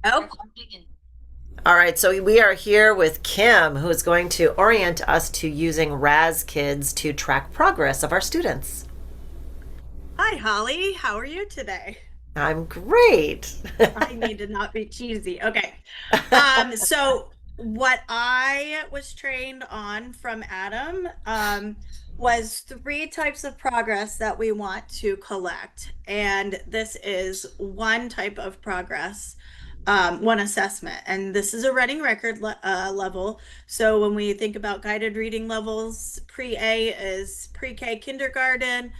Oh, All right, so we are here with Kim, who is going to orient us to using Raz Kids to track progress of our students. hi, Holly. How are you today? I'm great. I need to not be cheesy. Okay. So what I was trained on from Adam, was three types of progress that we want to collect. And this is one type of progress, one assessment. And this is a running record level. So when we think about guided reading levels, pre-A is pre-K kindergarten,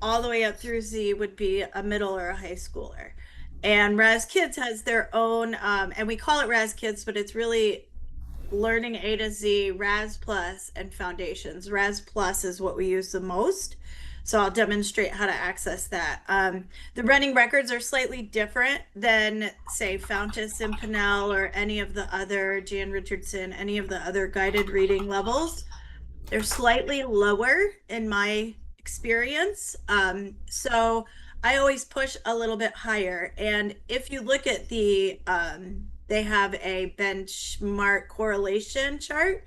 all the way up through Z would be a middle or a high schooler. And Raz Kids has their own, and we call it Raz Kids, but it's really Learning A to Z, Raz Plus, and Foundations. Raz Plus is what we use the most. So I'll demonstrate how to access that. The running records are slightly different than, say, Fountas and Pinnell or any of the other, Jan Richardson, any of the other guided reading levels. They're slightly lower in my experience. So I always push a little bit higher. And if you look at they have a benchmark correlation chart.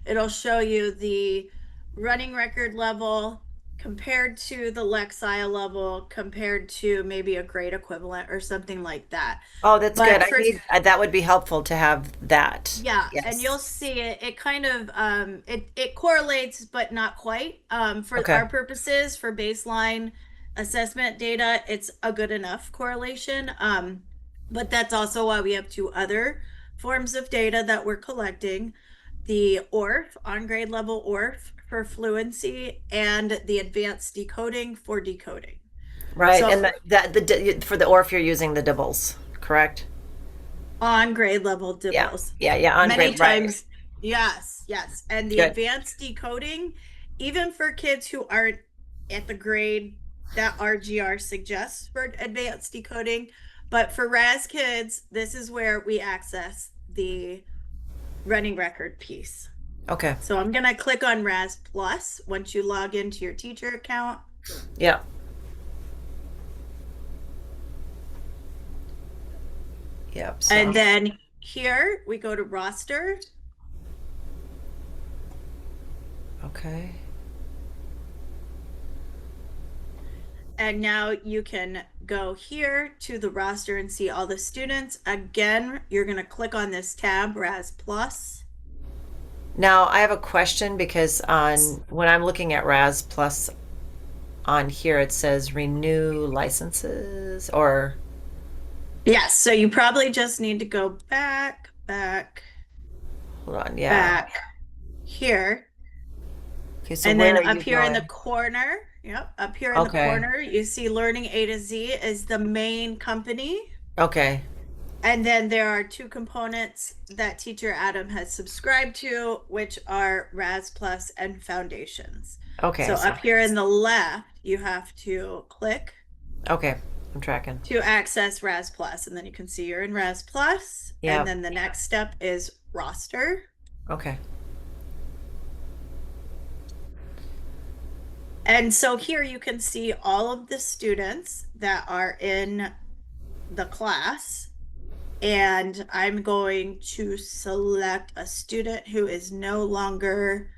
It'll show you the running record level compared to the Lexile level, compared to maybe a grade equivalent or something like that. Oh, that's good. But I for need that would be helpful to have that. Yeah, and Yes. you'll see it kind of it correlates but not quite. For Okay. our purposes for baseline assessment data, it's a good enough correlation. But that's also why we have two other forms of data that we're collecting: the ORF, on grade level ORF, for fluency, and the advanced decoding for decoding. Right. So And for the or if you're using the dibbles, correct? on grade level Yeah. dibbles. Yeah, yeah, on Many grade, right. times, yes, yes. And the Good. advanced decoding, even for kids who aren't at the grade that RGR suggests for advanced decoding, but for RAS kids, this is where we access the running record piece. Okay. So I'm going to click on RAS Plus once you log into your teacher account. Yeah. Yep. And So, then here we go to roster. okay. And now you can go here to the roster and see all the students. Again, you're going to click on this tab, RAS Plus. Now, I have a question because on when I'm looking at Raz Plus on here, it says renew licenses or Yes, so you probably just need to go hold on, yeah. back here. Okay, so And where then are up you here in the going? corner, yep, up here in the Okay. corner, you see Learning A to Z is the main company. Okay. And then there are two components that Teacher Adam has subscribed to, which are RAS Plus and Foundations. Okay. So So, up here in the left, you have to click okay. I'm tracking. to access RAS Plus, and then you can see you're in RAS Plus. And Yeah. then the next step is roster. Okay. And so here you can see all of the students that are in the class. And I'm going to select a student who is no longer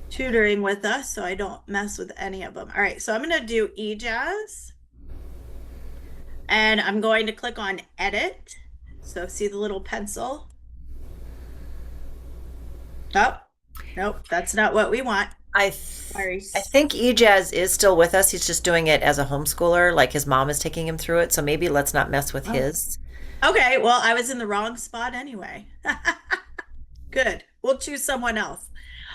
tutoring with us, so I don't mess with any of them. All right, so I'm going to do EJAZ, and I'm going to click on edit. So see the little pencil? Oh, nope, that's not what we want. Sorry. I think EJazz is still with us. He's just doing it as a homeschooler, like his mom is taking him through it. So maybe let's not mess with Oh, his. okay, well, I was in the wrong spot anyway. Good. We'll choose someone else.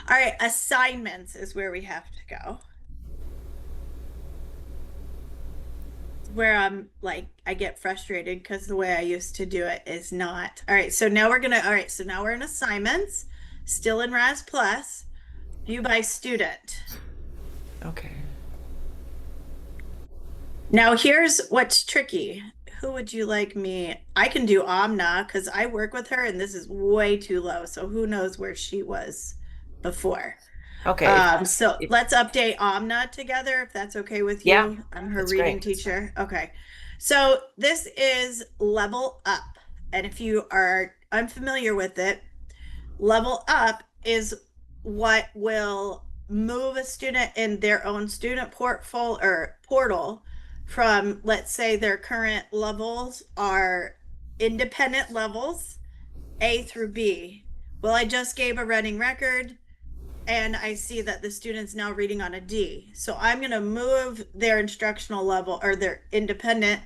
All right, assignments is where we have to go. Where I'm like, I get frustrated because the way I used to do it is not. All right, so now we're in assignments, still in RAS Plus, view by student. Okay. Now here's what's tricky. Who would you like me? I can do Amna because I work with her and this is way too low. So who knows where she was before. Okay. So If let's update Amna together if that's okay with yeah, you. I'm her that's reading great. teacher. Okay. So this is level up. And if you are unfamiliar with it, level up is what will move a student in their own student portfolio or portal from, let's say, their current levels are independent levels A through B. Well, I just gave a running record and I see that the student's now reading on a D. So I'm going to move their instructional level or their independent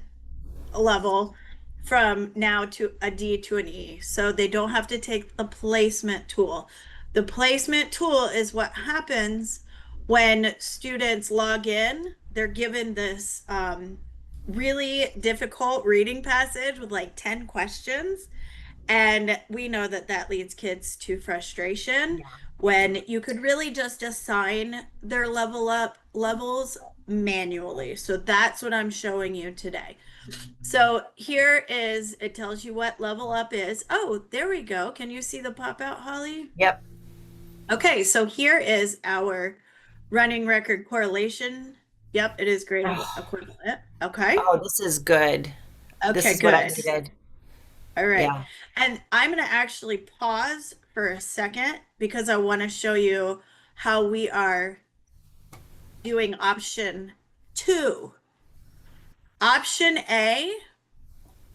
level from now to a D to an E. So they don't have to take the placement tool. The placement tool is what happens when students log in. They're given this really difficult reading passage with like 10 questions. And we know that that leads kids to frustration Yeah. when you could really just assign their level up levels manually. So that's what I'm showing you today. So here is, it tells you what level up is. Oh, there we go. Can you see the pop out, Holly? Yep. Okay, so here is our running record correlation. Yep, it is grade Oh, equivalent. Okay. oh, this is good. This Okay, is what I good. needed. All right. Yeah. And I'm going to actually pause for a second because I want to show you how we are doing option two. Option A,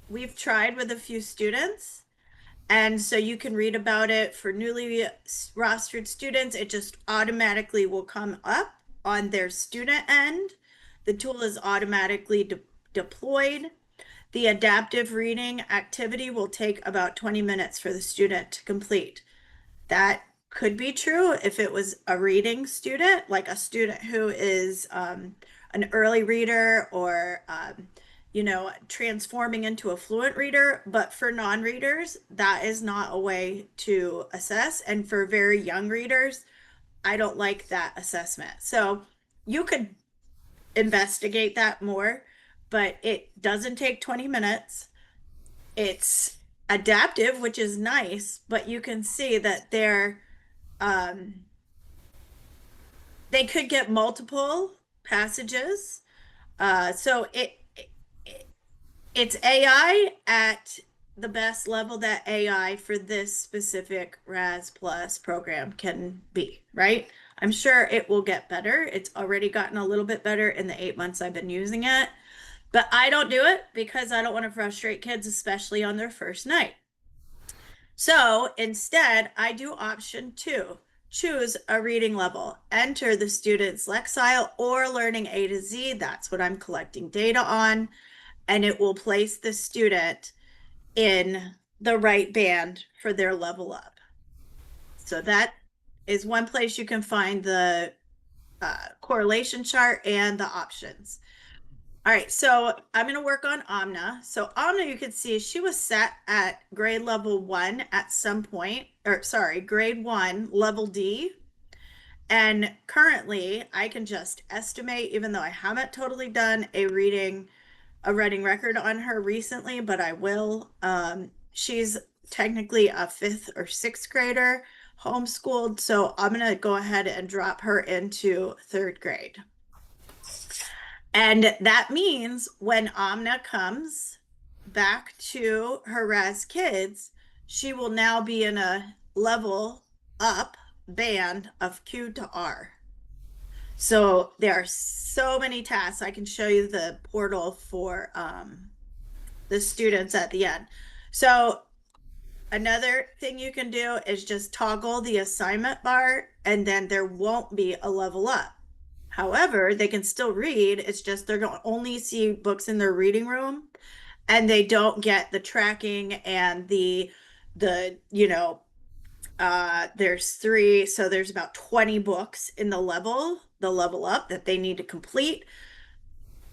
we've tried with a few students. And so you can read about it for newly rostered students. It just automatically will come up on their student end. The tool is automatically deployed. The adaptive reading activity will take about 20 minutes for the student to complete. That could be true if it was a reading student, like a student who is an early reader or transforming into a fluent reader. But for non-readers, that is not a way to assess. And for very young readers, I don't like that assessment. So you could investigate that more, but it doesn't take 20 minutes. It's adaptive, which is nice, but you can see that um, they could get multiple passages. So it's AI at the best level that AI for this specific RAS Plus program can be, right? I'm sure it will get better. It's already gotten a little bit better in the 8 months I've been using it, but I don't do it because I don't want to frustrate kids, especially on their first night. So instead, I do option two. Choose a reading level. Enter the student's Lexile or Learning A to Z. That's what I'm collecting data on. And it will place the student in the right band for their level up. So that is one place you can find the correlation chart and the options. All right, so I'm going to work on Amna. So Amna, you can see she was set at grade level 1 at some point, or sorry, grade 1, level D. And currently, I can just estimate, even though I haven't totally done a running record on her recently, but I will. She's technically a 5th or 6th grader, homeschooled, so I'm going to go ahead and drop her into 3rd grade. And that means when Amna comes back to her RAS kids, she will now be in a level up band of Q to R. So there are so many tasks. I can show you the portal for the students at the end. So another thing you can do is just toggle the assignment bar and then there won't be a level up. However, they can still read. It's just they're going to only see books in their reading room and they don't get the tracking and there's 3, so there's about 20 books in the level up that they need to complete.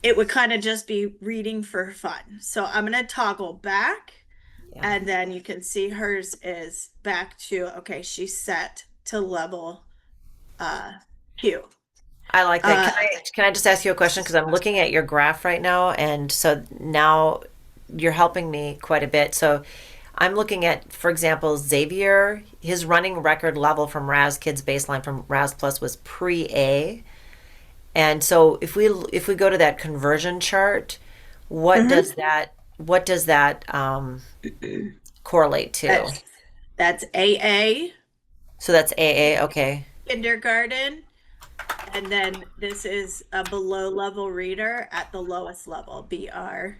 It would kind of just be reading for fun. So I'm going to toggle back Yeah. and then you can see hers is back to, okay, she's set to level Q. I like that. Uh, Can I just ask you a question? Because I'm looking at your graph right now, and so now you're helping me quite a bit. So I'm looking at, for example, Xavier, his running record level from RAS Kids baseline from RAS Plus was pre-A. And so if we go to that conversion chart, what mhm. does that what does that correlate to? That's that's AA, So that's AA. Okay. kindergarten, and then this is a below level reader at the lowest level, BR.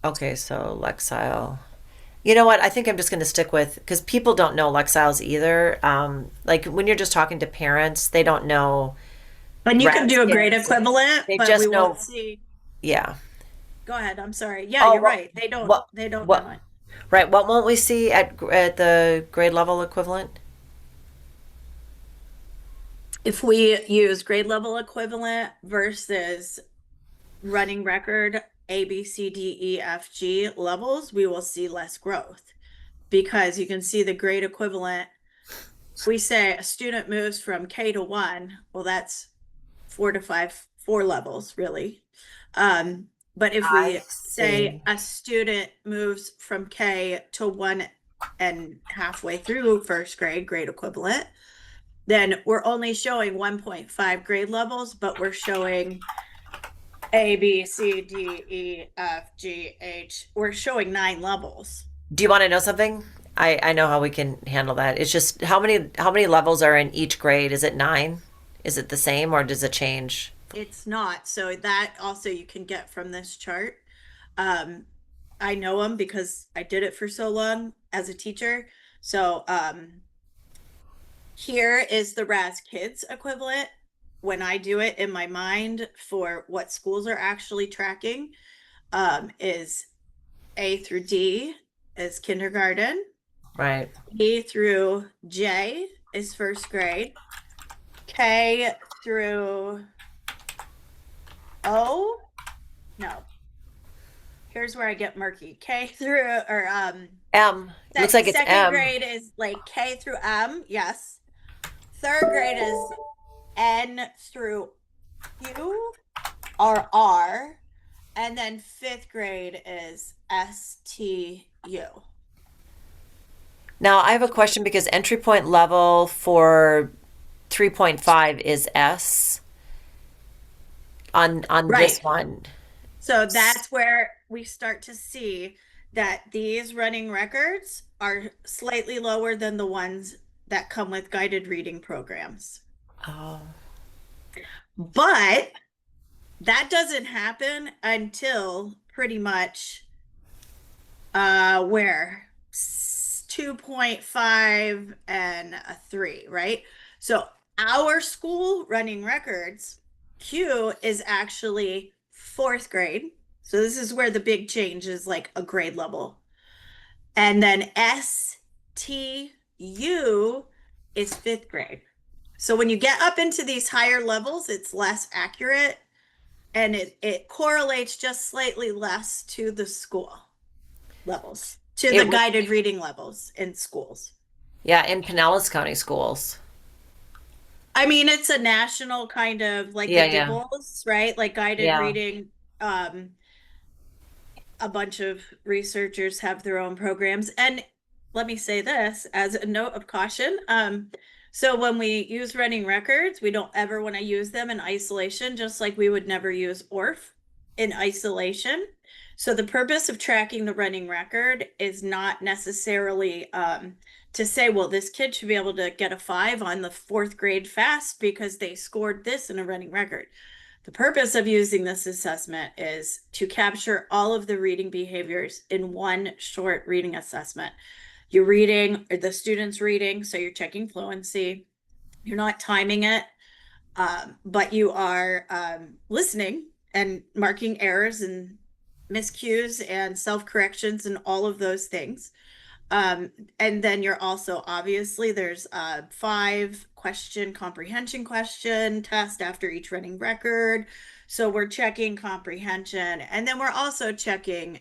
Okay. So Lexile. You know what? I think I'm just going to stick with because people don't know Lexiles either. Like when you're just talking to parents, they don't know And you can RAS do a grade kids. equivalent, They but we just won't know, see. yeah. Go ahead. I'm sorry. Yeah, Oh, you're right. They don't what, they don't know what, it. right. What won't we see at the grade level equivalent? If we use grade level equivalent versus running record A, B, C, D, E, F, G levels, we will see less growth because you can see the grade equivalent. If we say a student moves from K to 1, well, that's 4 to 5, 4 levels really. But if I we see. say a student moves from K to 1 and halfway through first grade, grade equivalent, then we're only showing 1.5 grade levels, but we're showing A, B, C, D, E, F, G, H. We're showing 9 levels. Do you want to know something? I know how we can handle that. It's just how many levels are in each grade? Is it nine? Is it the same or does it change? It's not. So that also you can get from this chart. Um, I know them because I did it for so long as a teacher. So here is the RAS Kids equivalent when I do it in my mind for what schools are actually tracking is A through D is kindergarten, Right. E through J is first grade, K through O, no, here's where I get murky. K through or M. It looks like it's second M. grade is like K through M, yes. Third grade is N through Q or R, and then fifth grade is STU. Now I have a question because entry point level for 3.5 is S on this Right. one. So that's where we start to see that these running records are slightly lower than the ones that come with guided reading programs. Oh, But that doesn't happen until pretty much where 2.5 and a 3, right? So our school running records, Q is actually fourth grade. So this is where the big change is like a grade level. And then STU is fifth grade. So when you get up into these higher levels, it's less accurate and it correlates just slightly less to the school levels, to the it would. guided reading levels in schools. Yeah, in Pinellas County schools. I mean, it's a national kind of like the Yeah, yeah, DIBELS, right? Like guided yeah. reading. A bunch of researchers have their own programs. And let me say this as a note of caution. So when we use running records, we don't ever want to use them in isolation, just like we would never use ORF in isolation. So the purpose of tracking the running record is not necessarily to say, well, this kid should be able to get a 5 on the fourth grade fast because they scored this in a running record. The purpose of using this assessment is to capture all of the reading behaviors in one short reading assessment. You're reading, or the student's reading, so you're checking fluency. You're not timing it, but you are listening and marking errors and miscues and self corrections and all of those things. Um, and then you're also obviously there's a 5 question comprehension question test after each running record. So we're checking comprehension and then we're also checking,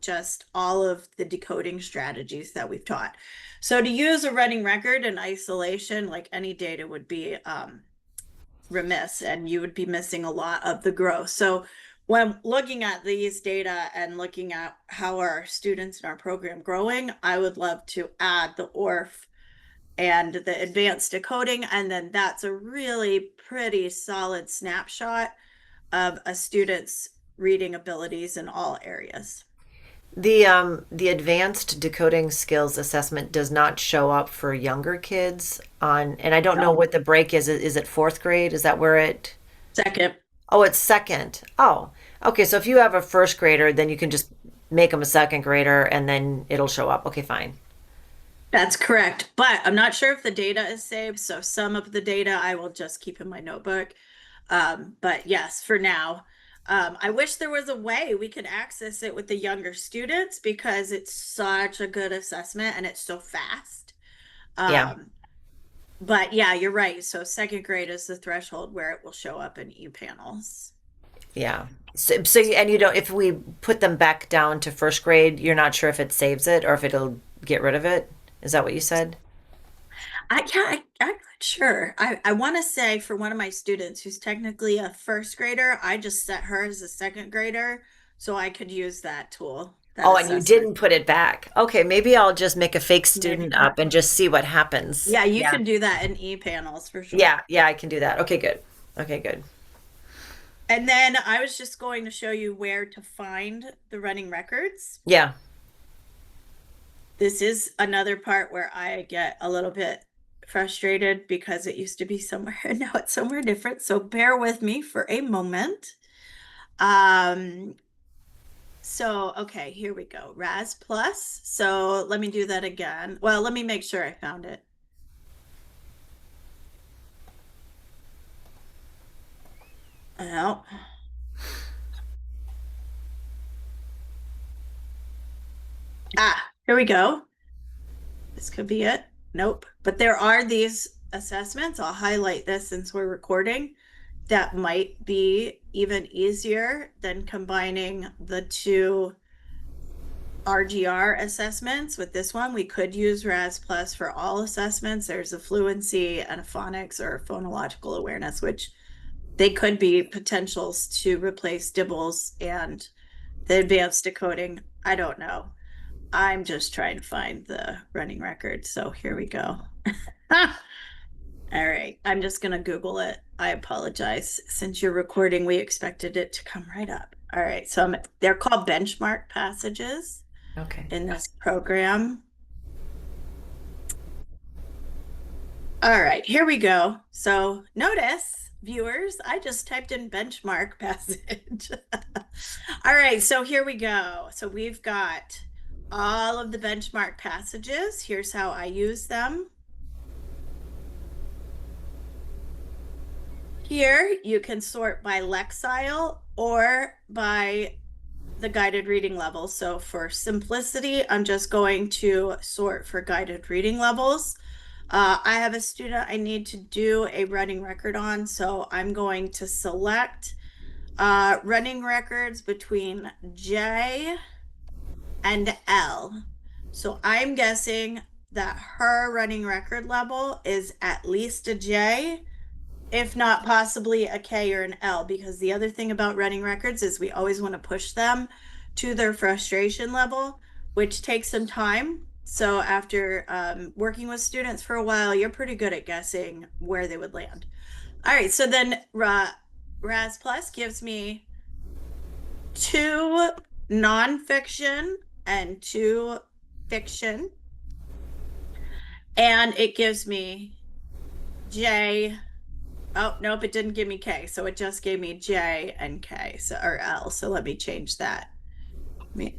just all of the decoding strategies that we've taught. So to use a running record in isolation, like any data would be remiss and you would be missing a lot of the growth. So when looking at these data and looking at how our students in our program growing, I would love to add the ORF and the advanced decoding. And then that's a really pretty solid snapshot of a student's reading abilities in all areas. The advanced decoding skills assessment does not show up for younger kids on, and I don't know No. what the break is. Is it fourth grade? Is that where it? Second. Oh, it's second. Oh, okay. So if you have a first grader, then you can just make them a second grader and then it'll show up. Okay, fine. That's correct. But I'm not sure if the data is saved. So some of the data I will just keep in my notebook. But yes, for now. I wish there was a way we could access it with the younger students because it's such a good assessment and it's so fast. Yeah, Um, but yeah, you're right. So second grade is the threshold where it will show up in e-panels. yeah. And you don't, if we put them back down to first grade, you're not sure if it saves it or if it'll get rid of it. Is that what you said? I'm not sure. I want to say for one of my students who's technically a first grader, I just set her as a second grader so I could use that tool, that Oh, and you assessment. didn't put it back. Okay, maybe I'll just make a fake Maybe student up not. and just see what happens. Yeah, you Yeah. can do that in e-panels for sure. Yeah, yeah, I can do that. Okay, good. Okay, good. And then I was just going to show you where to find the running records. Yeah. This is another part where I get a little bit frustrated because it used to be somewhere and now it's somewhere different. So bear with me for a moment. Um, so okay, here we go. RAS plus. So let me do that again. Well, let me make sure I found it. Oh. Ah, here we go. This could be it. Nope. But there are these assessments. I'll highlight this since we're recording. That might be even easier than combining the two RGR assessments with this one. We could use RAS Plus for all assessments. There's a fluency and a phonics or phonological awareness, which they could be potentials to replace DIBELS and the advanced decoding. I don't know. I'm just trying to find the running record. So here we go. All right. I'm just going to Google it. I apologize. Since you're recording, we expected it to come right up. All right. So they're called benchmark passages Okay. in this program. All right. Here we go. So notice, viewers, I just typed in benchmark passage. All right. So here we go. So we've got all of the benchmark passages. Here's how I use them. Here, you can sort by Lexile or by the guided reading level. So for simplicity, I'm just going to sort for guided reading levels. I have a student I need to do a running record on, so I'm going to select running records between J and L. So I'm guessing that her running record level is at least a J, if not possibly a K or an L, because the other thing about running records is we always want to push them to their frustration level, which takes some time. So after working with students for a while, you're pretty good at guessing where they would land. All right, so then RAS Plus gives me two nonfiction and two fiction. And it gives me J. Oh, nope, it didn't give me K. So it just gave me J and K, so or L. So let me change that. Let me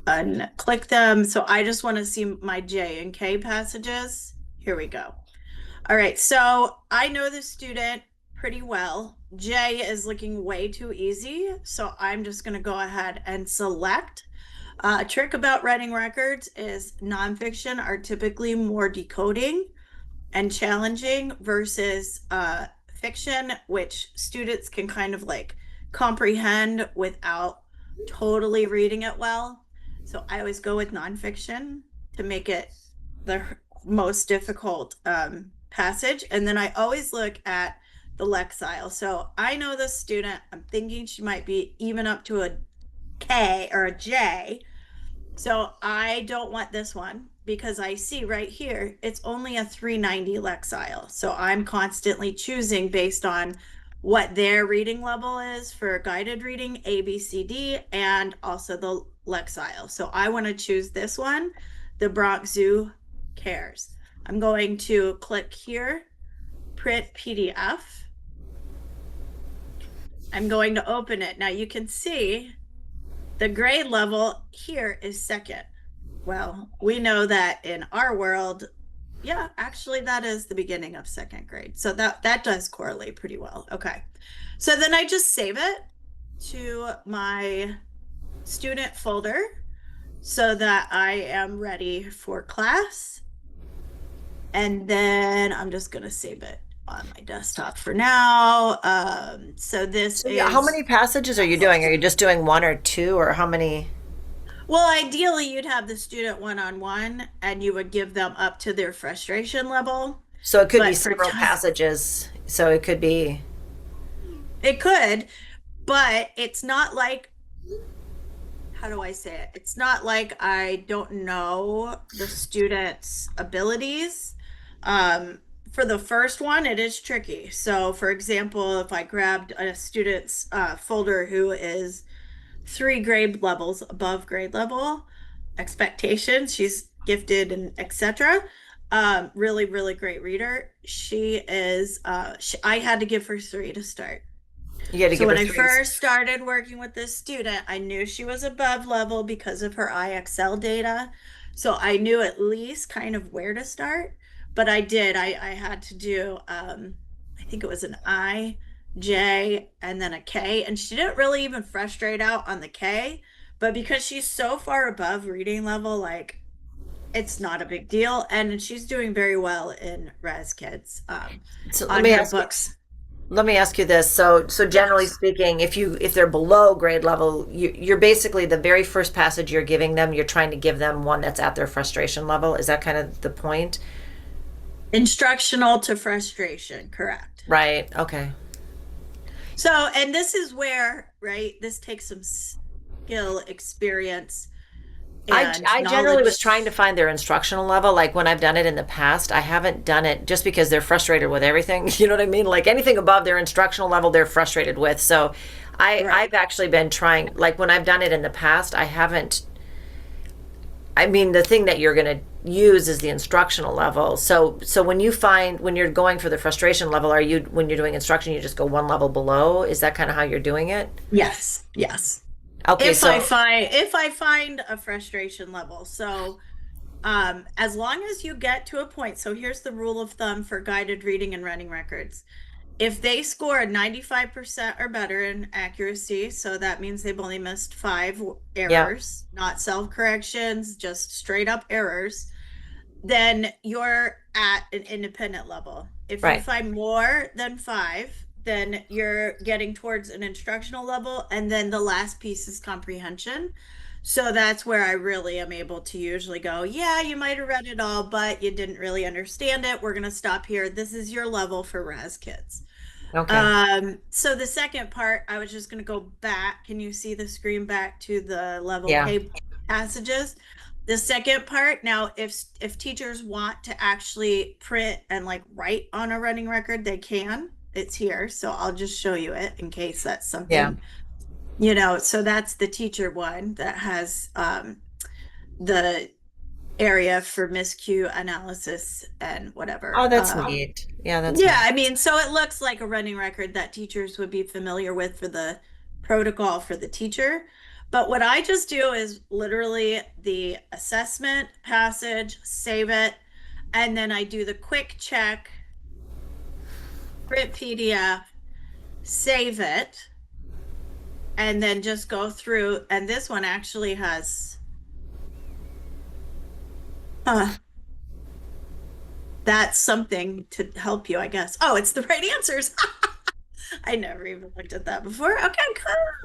unclick them. So I just want to see my J and K passages. Here we go. All right, so I know the student pretty well. J is looking way too easy, so I'm just going to go ahead and select. A trick about writing records is nonfiction are typically more decoding and challenging versus fiction, which students can kind of like comprehend without totally reading it well. So I always go with nonfiction to make it the most difficult passage. And then I always look at the Lexile. So I know this student, I'm thinking she might be even up to a K or a J. So I don't want this one because I see right here, it's only a 390 Lexile. So I'm constantly choosing based on what their reading level is for guided reading, A, B, C, D, and also the Lexile. So I want to choose this one, the Bronx Zoo Cares. I'm going to click here, print PDF. I'm going to open it. Now you can see the grade level here is second. Well, we know that in our world, yeah, actually that is the beginning of second grade. So that does correlate pretty well. Okay. So then I just save it to my student folder so that I am ready for class. And then I'm just going to save it on my desktop for now. So this So yeah, how is, many passages are you doing? Are you just doing one or two, or how many? well, ideally you'd have the student one-on-one and you would give them up to their frustration level. So it could be But for several passages. So it could be, it could, but it's not like, how do I say it? It's not like I don't know the student's abilities. For the first one, it is tricky. So, for example, if I grabbed a student's folder who is 3 grade levels above grade level expectations, she's gifted and etc. Really, really great reader. She is. I had to give her 3 to start. you got to So give her when I threes. first started working with this student, I knew she was above level because of her IXL data. So I knew at least kind of where to start. But I did. I had to do I think it was an I, J, and then a K. And she didn't really even frustrate out on the K. But because she's so far above reading level, like it's not a big deal. And she's doing very well in Res Kids So on her books. let me ask you this. So generally Yes. speaking, if they're below grade level, you're basically the very first passage you're giving them, you're trying to give them one that's at their frustration level. Is that kind of the point? Instructional to frustration, correct. Right. Okay. So, and this is where, right, this takes some skill, experience, and I generally was trying to knowledge. find their instructional level. Like when I've done it in the past, I haven't done it just because they're frustrated with everything. You know what I mean? Like anything above their instructional level, they're frustrated with. So I've Right. actually been trying, like when I've done it in the past, I haven't, I mean, the thing that you're going to use is the instructional level. So when you find, when you're going for the frustration level, are you, when you're doing instruction, you just go one level below? Is that kind of how you're doing it? Yes, yes. Okay. So, If I find a frustration level. So, as long as you get to a point, so here's the rule of thumb for guided reading and running records. If they score 95% or better in accuracy, so that means they've only missed 5 yeah, errors, not self-corrections, just straight up errors, then you're at an independent level. If you right. find more than 5, then you're getting towards an instructional level. And then the last piece is comprehension. So that's where I really am able to usually go, yeah, you might have read it all, but you didn't really understand it. We're going to stop here. This is your level for Raz Kids. Okay. So the second part, I was just going to go back. Can you see the screen back to the level Yeah. K passages? The second part, now if teachers want to actually print and like write on a running record, they can. It's here. So I'll just show you it in case that's Yeah. something, so that's the teacher one that has the area for miscue analysis and whatever. Oh, that's neat. Yeah, that's Yeah, neat. I mean, so it looks like a running record that teachers would be familiar with for the protocol for the teacher. But what I just do is literally the assessment passage, save it, and then I do the quick check, print PDF, save it, and then just go through. And this one actually has, uh, that's something to help you, I guess. Oh, it's the right answers. I never even looked at that before. Okay,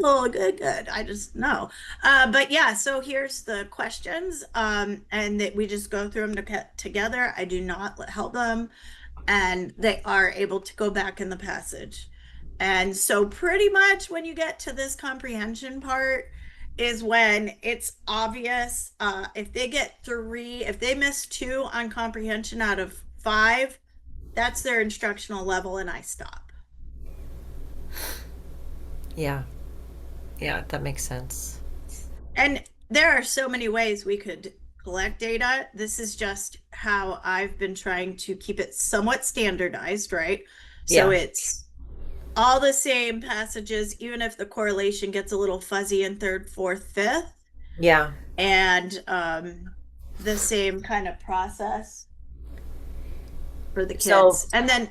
cool. Good, good. I just know. But yeah, so here's the questions. And that we just go through them together. I do not help them, and they are able to go back in the passage. And so pretty much when you get to this comprehension part is when it's obvious. If they get 3, if they miss 2 on comprehension out of 5, that's their instructional level, and I stop. Yeah. Yeah, that makes sense. And there are so many ways we could collect data. This is just how I've been trying to keep it somewhat standardized, right? So Yeah. it's all the same passages, even if the correlation gets a little fuzzy in third, fourth, fifth, Yeah. and the same kind of process for the So, kids. And then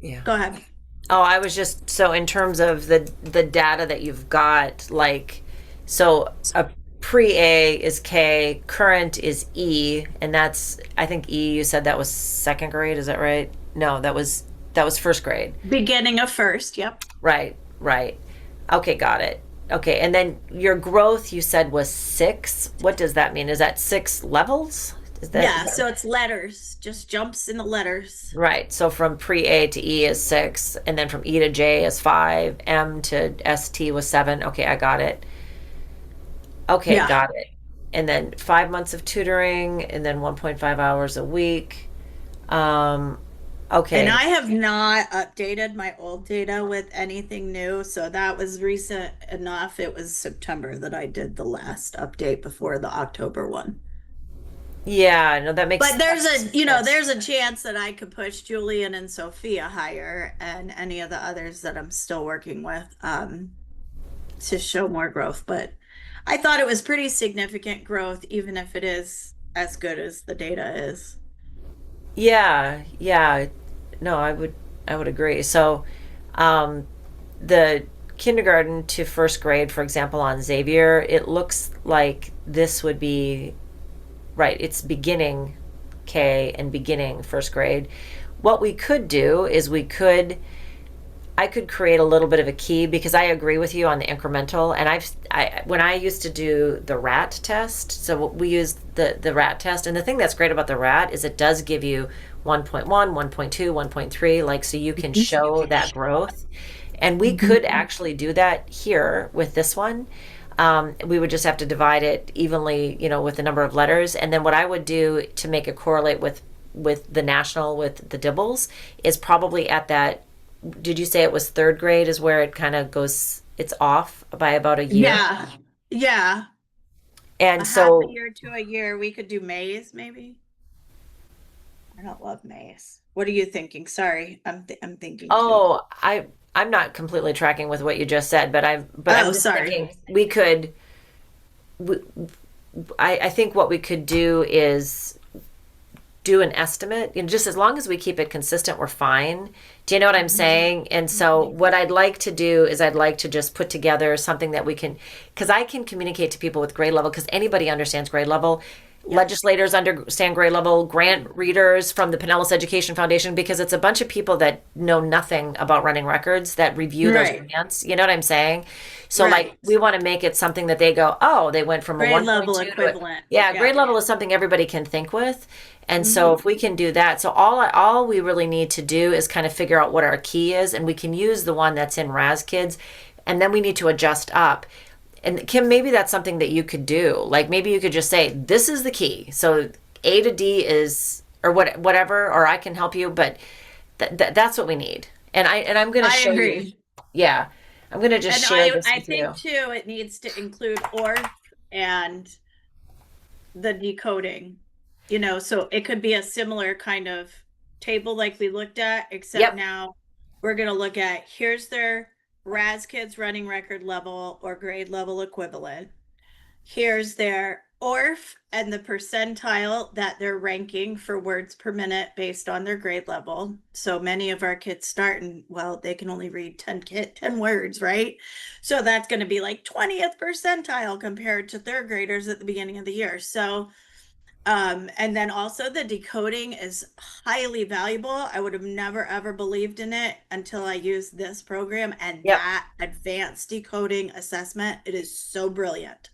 yeah. go ahead. Oh, I was just so in terms of the data that you've got, like, so a pre-A is K, current is E, and that's I think E you said that was second grade, is that right? No, that was first grade. Beginning of first, yep. Right, right. Okay, got it. Okay, and then your growth you said was six. What does that mean? Is that six levels? Is Yeah, that so it's letters, just jumps in the letters. right? So from pre A to E is six, and then from E to J is five, M to ST was seven. Okay, I got it. Okay, Yeah. got it. And then 5 months of tutoring, and then 1.5 hours a week. Um, And okay. I have not updated my old data with anything new. So that was recent enough. It was September that I did the last update before the October one. Yeah, no, that makes But there's that a, makes sense. there's a chance that I could push Julian and Sophia higher and any of the others that I'm still working with to show more growth. But I thought it was pretty significant growth, even if it is as good as the data is. Yeah, yeah. No, I would agree. So, um, the kindergarten to first grade, for example, on Xavier, it looks like this would be right. It's beginning K and beginning first grade. What we could do is I could create a little bit of a key because I agree with you on the incremental. And when I used to do the RAT test, so we used the RAT test, and the thing that's great about the RAT is it does give you 1.1, 1.2, 1.3, like so you can show that growth. And we could actually do that here with this one. We would just have to divide it evenly, with the number of letters. And then what I would do to make it correlate with the national with the dibbles is probably at that. Did you say it was third grade is where it kind of goes, it's off by about a year? Yeah. Yeah. And A half a so, year to a year. We could do Maze, maybe. I don't love Maze. What are you thinking? Sorry, I'm thinking too. oh, I'm not completely tracking with what you just said, but I'm Oh, just sorry. thinking we, I think what we could do is do an estimate, just as long as we keep it consistent, we're fine. Do you know what I'm Mhm. saying? And so what I'd like to do is I'd like to just put together something that we can, because I can communicate to people with grade level, because anybody understands grade level. Yep. Legislators understand grade level, grant readers from the Pinellas Education Foundation, because it's a bunch of people that know nothing about running records that review those Right. grants. You know what I'm saying? So like Right. we want to make it something that they go, oh, they went from a Grade level 1.2 to a, equivalent. yeah, Yeah. grade level is something everybody can think with. And so Hmm. if we can do that, so all we really need to do is kind of figure out what our key is, and we can use the one that's in RAS Kids, and then we need to adjust up. And Kim, maybe that's something that you could do. Like maybe you could just say, this is the key. So A to D is, or whatever, or I can help you, but that's what we need. And I'm going to I show you. agree. Yeah, I'm going to just And share I this I with you. think too it needs to include ORF and the decoding. So it could be a similar kind of table like we looked at, except Yep. now we're going to look at here's their RAS kids running record level or grade level equivalent. Here's their ORF and the percentile that they're ranking for words per minute based on their grade level. So many of our kids start and, well, they can only read 10 words, right? So that's going to be like 20th percentile compared to third graders at the beginning of the year. So and then also the decoding is highly valuable. I would have never ever believed in it until I used this program and Yep. that advanced decoding assessment. It is so brilliant.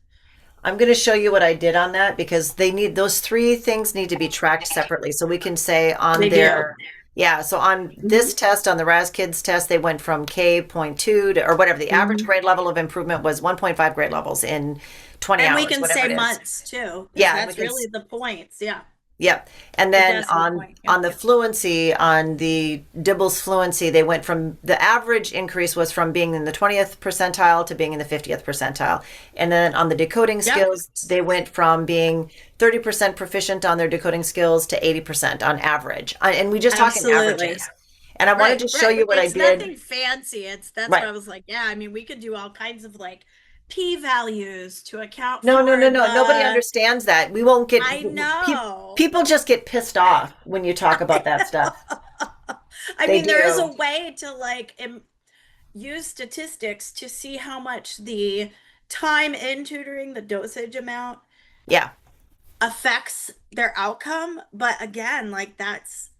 I'm going to show you what I did on that because those three things need to be tracked separately. So we can say on They do. yeah, so on this Mhm. test, on the RAS Kids test, they went from K.2 to, or whatever, the average Mhm. grade level of improvement was 1.5 grade levels in 20 And we hours, can whatever say it is. months too, because Yeah, and we that's can, really the points. Yeah. Yep. And The then decimal point. on Yep. the fluency, on the Dibble's fluency, they went from the average increase was from being in the 20th percentile to being in the 50th percentile. And then on the decoding Yep. skills, they went from being 30% proficient on their decoding skills to 80% on average. And we just talking Absolutely. averages. And I wanted Right, to show right. you what I It's did. nothing fancy. That's Right. why I was like, yeah, I mean, we could do all kinds of like p values to account No, no, no, for no. Nobody the understands that. We won't get I know. people just get pissed off when you talk about that stuff. I They mean, there is a do. way to like use statistics to see how much the time in tutoring, the dosage amount Yeah. affects their outcome. But again, like that's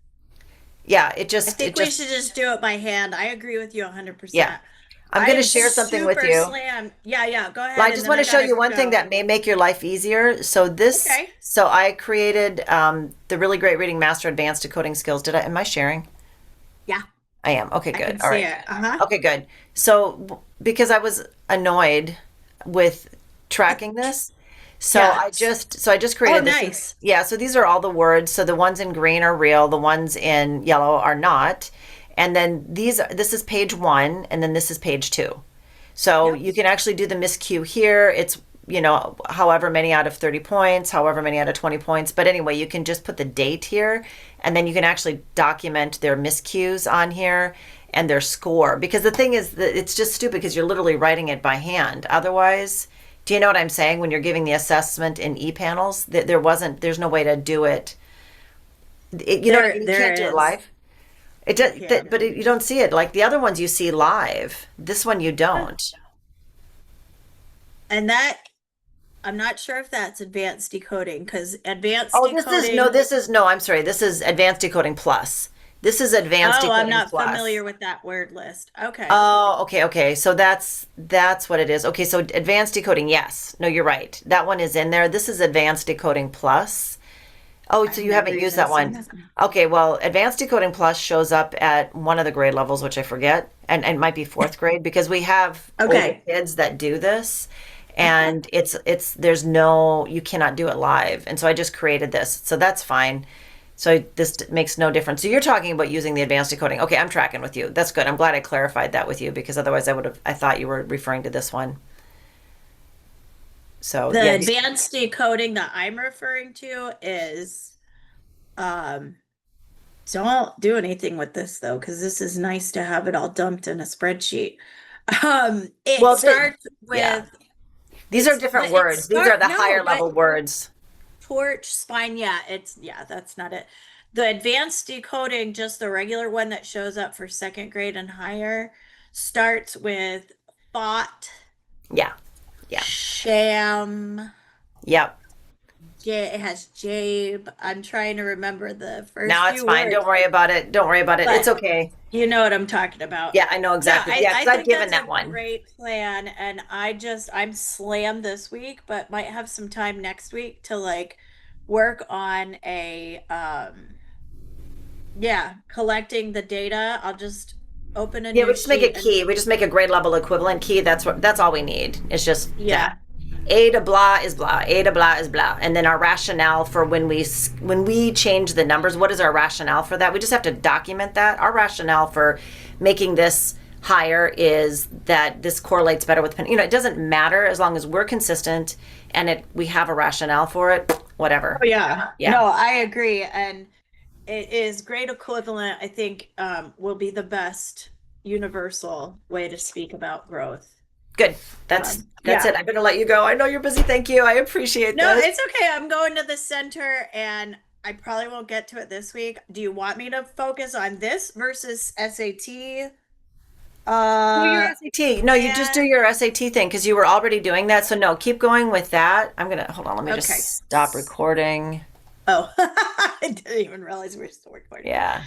Yeah, I it think we just should just do it by hand. I agree with you yeah. 100%. I'm I going to am share something with super you. slammed. Yeah, yeah, go Well, ahead I and just then want I to show gotta you one thing go. that may make your life easier. So this, Okay. so I created the really great reading master advanced decoding skills. Am I sharing? Yeah, I am. Okay, I good. can All see right. it. Uh-huh. Okay, good. So because I was annoyed with tracking this, Yeah. so I just Oh, created this. nice. Yeah, so these are all the words. So the ones in green are real, the ones in yellow are not. And then this is page 1 and then this is page 2. So Yep. you can actually do the miscue here. It's, however many out of 30 points, however many out of 20 points. But anyway, you can just put the date here and then you can actually document their miscues on here and their score. Because the thing is that it's just stupid because you're literally writing it by hand. Otherwise, do you know what I'm saying? When you're giving the assessment in e-panels, there's no way to do it. You know what I mean? You There can't do it is. live. It You does, can. but you don't see it. Like the other ones you see live. This one you Huh. don't. And that I'm not sure if that's advanced decoding because advanced Oh, decoding. I'm sorry. This is Advanced Decoding Plus. This is Advanced Oh, I'm Decoding not Plus. familiar with that word list. Okay. Oh, okay, okay. So that's what it is. Okay, so Advanced Decoding, yes. No, you're right. That one is in there. This is Advanced Decoding Plus. Oh, so I've you never haven't used even that seen one. this one. Okay, well, Advanced Decoding Plus shows up at one of the grade levels, which I forget, and it might be fourth grade because we have older Okay. kids that do this, and there's no you cannot do it live, and so I just created this, so that's fine. So makes no difference. So you're talking about using the advanced decoding. Okay, I'm tracking with you. That's good. I'm glad I clarified that with you because otherwise I thought you were referring to this one. So The yeah, advanced decoding that I'm referring to is um don't do anything with this though, because this is nice to have it all dumped in a spreadsheet. It well, starts yeah. with These are different but it words. These are start the no, higher but level words. torch, spine, yeah, that's not it. The advanced decoding, just the regular one that shows up for second grade and higher, starts with thought, Yeah, yeah, sham, yep. it has Jabe. I'm trying to remember the first Now it's few fine. Don't words, worry about it. Don't worry about it. It's but okay. you know what I'm talking about. Yeah, I know Yeah, exactly. I, Yeah, I because I've think given that's that a one. great plan. And I'm slammed this week, but might have some time next week to like work on yeah, collecting the data. I'll just open a Yeah, we new just make a sheet and key. We just make a grade level equivalent key. That's all we need. It's just that. yeah. A to blah is blah. A to blah is blah. And then our rationale for when we change the numbers, what is our rationale for that? We just have to document that. Our rationale for making this higher is that this correlates better with it doesn't matter as long as we're consistent and we have a rationale for it. Whatever. Oh yeah. Yeah. No, I agree. And it is grade equivalent, I think, will be the best universal way to speak about growth. Good. That's Yeah. it. I better let you go. I know you're busy. Thank you. I appreciate No, this. it's okay. I'm going to the center and I probably won't get to it this week. Do you want me to focus on this versus SAT? Do your Uh, SAT. No, you just do and your SAT thing because you were already doing that. So no, keep going with that. I'm gonna hold on. Let me just okay. stop recording. Oh, I didn't even realize we were still recording. Yeah.